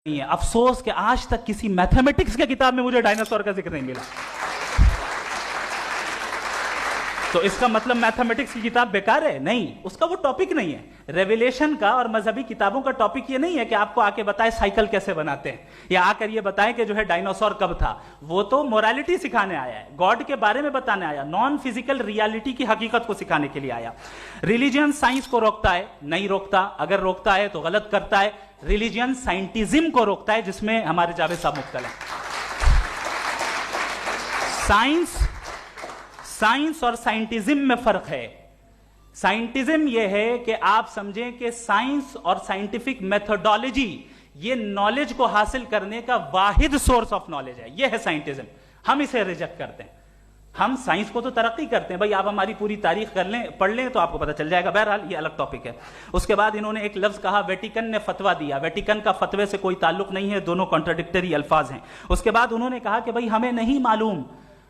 نہیں ہے. افسوس کہ آج تک کسی میتھمیٹکس کے کتاب میں مجھے ڈائناسور کا ذکر نہیں ملا. تو اس کا مطلب میتھمیٹکس کی کتاب بیکار ہے؟ نہیں, اس کا وہ ٹاپک نہیں ہے. ریویلیشن کا اور مذہبی کتابوں کا ٹاپک یہ نہیں ہے کہ آپ کو آ کے بتائے سائیکل کیسے بناتے ہیں, یا آ کر یہ بتائیں کہ جو ہے ڈائناسور کب تھا. وہ تو مورالٹی سکھانے آیا ہے, گاڈ کے بارے میں بتانے آیا, نان فزیکل ریالٹی کی حقیقت کو سکھانے کے لیے آیا. ریلیجن سائنس کو روکتا ہے؟ نہیں روکتا. اگر روکتا ہے تو غلط کرتا ہے. ریلیجن سائنٹزم کو روکتا ہے, جس میں ہمارے جاوید صاحب مبتلا ہیں. سائنس اور سائنٹزم میں فرق ہے. سائنٹزم یہ ہے کہ آپ سمجھیں کہ سائنس اور سائنٹیفک میتھڈالوجی یہ نالج کو حاصل کرنے کا واحد سورس آف نالج ہے. یہ ہے سائنٹزم. ہم اسے ریجیکٹ کرتے ہیں. ہم سائنس کو تو ترقی کرتے ہیں, بھائی آپ ہماری پوری تاریخ کر لیں, پڑھ لیں تو آپ کو پتہ چل جائے گا. بہرحال یہ الگ ٹاپک ہے. اس کے بعد انہوں نے ایک لفظ کہا, ویٹیکن نے فتویٰ دیا. ویٹیکن کا فتوے سے کوئی تعلق نہیں ہے, دونوں کانٹراڈکٹری الفاظ ہیں. اس کے بعد انہوں نے کہا کہ بھائی ہمیں نہیں معلوم.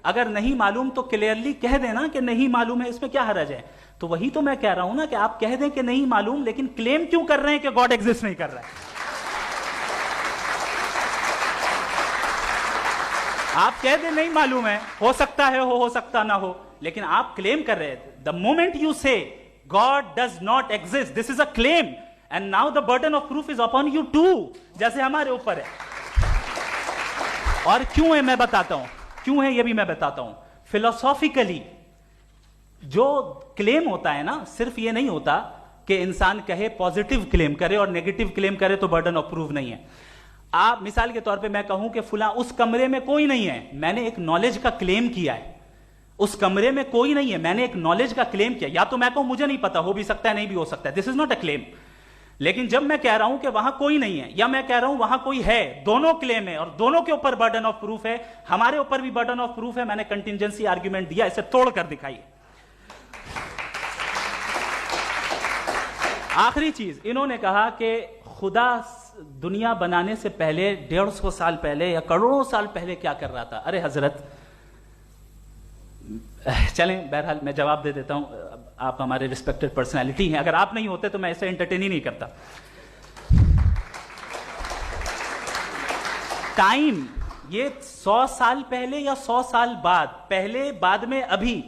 اگر نہیں معلوم تو کلیئرلی کہہ دینا کہ نہیں معلوم ہے, اس میں کیا حرج ہے. تو وہی تو میں کہہ رہا ہوں نا کہ آپ کہہ دیں کہ نہیں معلوم, لیکن کلیم کیوں کر رہے ہیں کہ گاڈ ایگزسٹ نہیں کر رہا ہے. آپ کہہ دیں نہیں معلوم ہے, ہو سکتا ہے ہو سکتا نہ ہو, لیکن آپ کلیم کر رہے ہیں. The moment you say God does not exist, this is a claim, and now the burden of proof is upon you too, جیسے ہمارے اوپر ہے. اور کیوں ہے میں بتاتا ہوں, کیوں ہے یہ بھی میں بتاتا ہوں. فلسافیکلی جو کلیم ہوتا ہے نا, صرف یہ نہیں ہوتا کہ انسان کہے پازیٹیو کلیم کرے اور نیگیٹو کلیم کرے تو برڈن آف پروف نہیں ہے. آپ مثال کے طور پہ میں کہوں کہ فلاں اس کمرے میں کوئی نہیں ہے, میں نے ایک نالج کا کلیم کیا ہے. اس کمرے میں کوئی نہیں ہے, میں نے ایک نالج کا کلیم کیا. یا تو میں کہوں مجھے نہیں پتا, ہو بھی سکتا ہے نہیں بھی ہو سکتا ہے, دس از ناٹ اے کلیم. لیکن جب میں کہہ رہا ہوں کہ وہاں کوئی نہیں ہے, یا میں کہہ رہا ہوں وہاں کوئی ہے, دونوں کلیم ہے اور دونوں کے اوپر برڈن آف پروف ہے. ہمارے اوپر بھی برڈن آف پروف ہے. میں نے کنٹینجنسی آرگیومنٹ دیا, اسے توڑ کر دکھائیے. آخری چیز, انہوں نے کہا کہ خدا دنیا بنانے سے پہلے 150 سال پہلے یا کروڑوں سال پہلے کیا کر رہا تھا. ارے حضرت, چلیں بہرحال میں جواب دے دیتا ہوں. آپ ہمارے ریسپیکٹڈ پرسنالٹی ہیں, اگر آپ نہیں ہوتے تو میں اسے انٹرٹین ہی نہیں کرتا. ٹائم یہ 100 سال پہلے یا 100 سال بعد, پہلے بعد میں ابھی,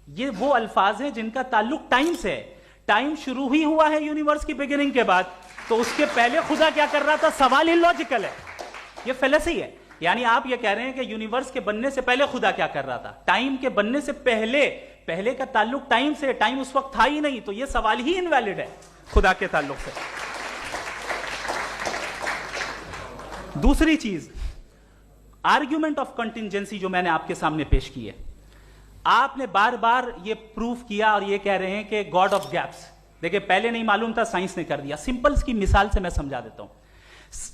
یہ وہ الفاظ ہیں جن کا تعلق ٹائم سے ہے. ٹائم شروع ہی ہوا ہے یونیورس کی بگننگ کے بعد, تو اس کے پہلے خدا کیا کر رہا تھا, سوال ہی لاجیکل ہے. یہ فیلسی ہے. یعنی آپ یہ کہہ رہے ہیں کہ یونیورس کے بننے سے پہلے خدا کیا کر رہا تھا. ٹائم کے بننے سے پہلے کا تعلق ٹائم سے, ٹائم اس وقت تھا ہی نہیں, تو یہ سوال ہی انویلڈ ہے خدا کے تعلق سے. دوسری چیز, آرگیومنٹ آف کنٹینجنسی جو میں نے آپ کے سامنے پیش کی ہے, آپ نے بار بار یہ پروف کیا اور یہ کہہ رہے ہیں کہ گاڈ آف گیپس. دیکھیں پہلے نہیں معلوم تھا, سائنس نے کر دیا. سمپل کی مثال سے میں سمجھا دیتا ہوں.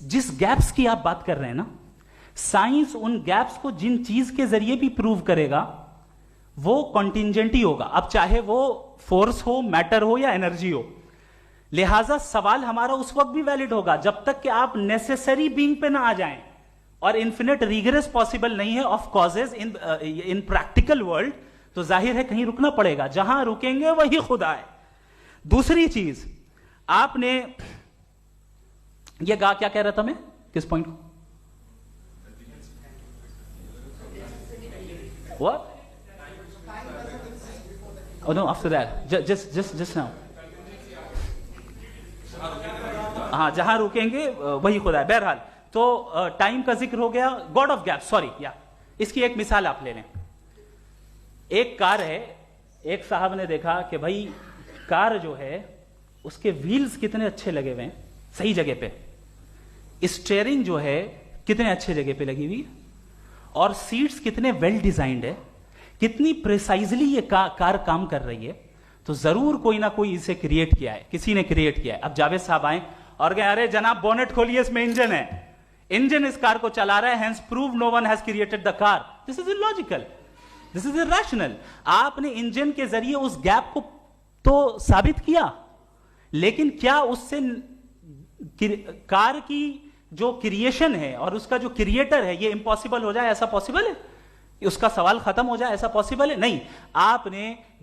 جس گیپس کی آپ بات کر رہے ہیں نا, سائنس ان گیپس کو جن چیز کے ذریعے بھی پروو کرے گا وہ کنٹینجنٹ ہی ہوگا, اب چاہے وہ فورس ہو, میٹر ہو یا انرجی ہو. لہٰذا سوال ہمارا اس وقت بھی ویلڈ ہوگا جب تک کہ آپ نیسیسری بینگ پہ نہ آ جائیں, اور انفینٹ ریگریس پاسبل نہیں ہے of causes in practical world, تو ظاہر ہے کہیں رکنا پڑے گا. جہاں رکیں گے وہی خدا ہے. دوسری چیز, آپ نے یہ کہا, کیا کہہ رہا تھا میں, کس پوائنٹ کو, what? Oh no, after that, just now. ہاں, جہاں رکیں گے وہی خدا ہے. بہرحال تو ٹائم کا ذکر ہو گیا. گاڈ آف گیپ, سوری, یا اس کی ایک مثال آپ لے لیں. ایک کار ہے, ایک صاحب نے دیکھا کہ بھائی کار جو ہے اس کے ویلز کتنے اچھے لگے ہوئے ہیں, صحیح جگہ پہ. اسٹیئرنگ جو ہے کتنے اچھے جگہ پہ لگی ہوئی, اور سیٹس کتنے ویل ڈیزائنڈ ہے, کتنی پریسائزلی یہ کار کام کر رہی ہے. تو ضرور کوئی نہ کوئی اسے کریٹ کیا ہے, کسی نے کریٹ کیا ہے. اب جاوید صاحب آئیں اور کہیں ارے جناب بونٹ کھولیے, اس میں انجن ہے, انجن اس کار کو چلا رہا ہے, hence prove no one has created the car. This is illogical, this is irrational. آپ نے انجن کے ذریعے اس گیپ کو تو ثابت کیا, لیکن کیا اس سے کار کی جو کریشن ہے اور اس کا جو کریٹر ہے یہ امپاسبل ہو جائے, ایسا پاسبل ہے؟ اس کا سوال ختم ہو جائے, ایسا پاسبل ہے؟ نہیں. آپ نے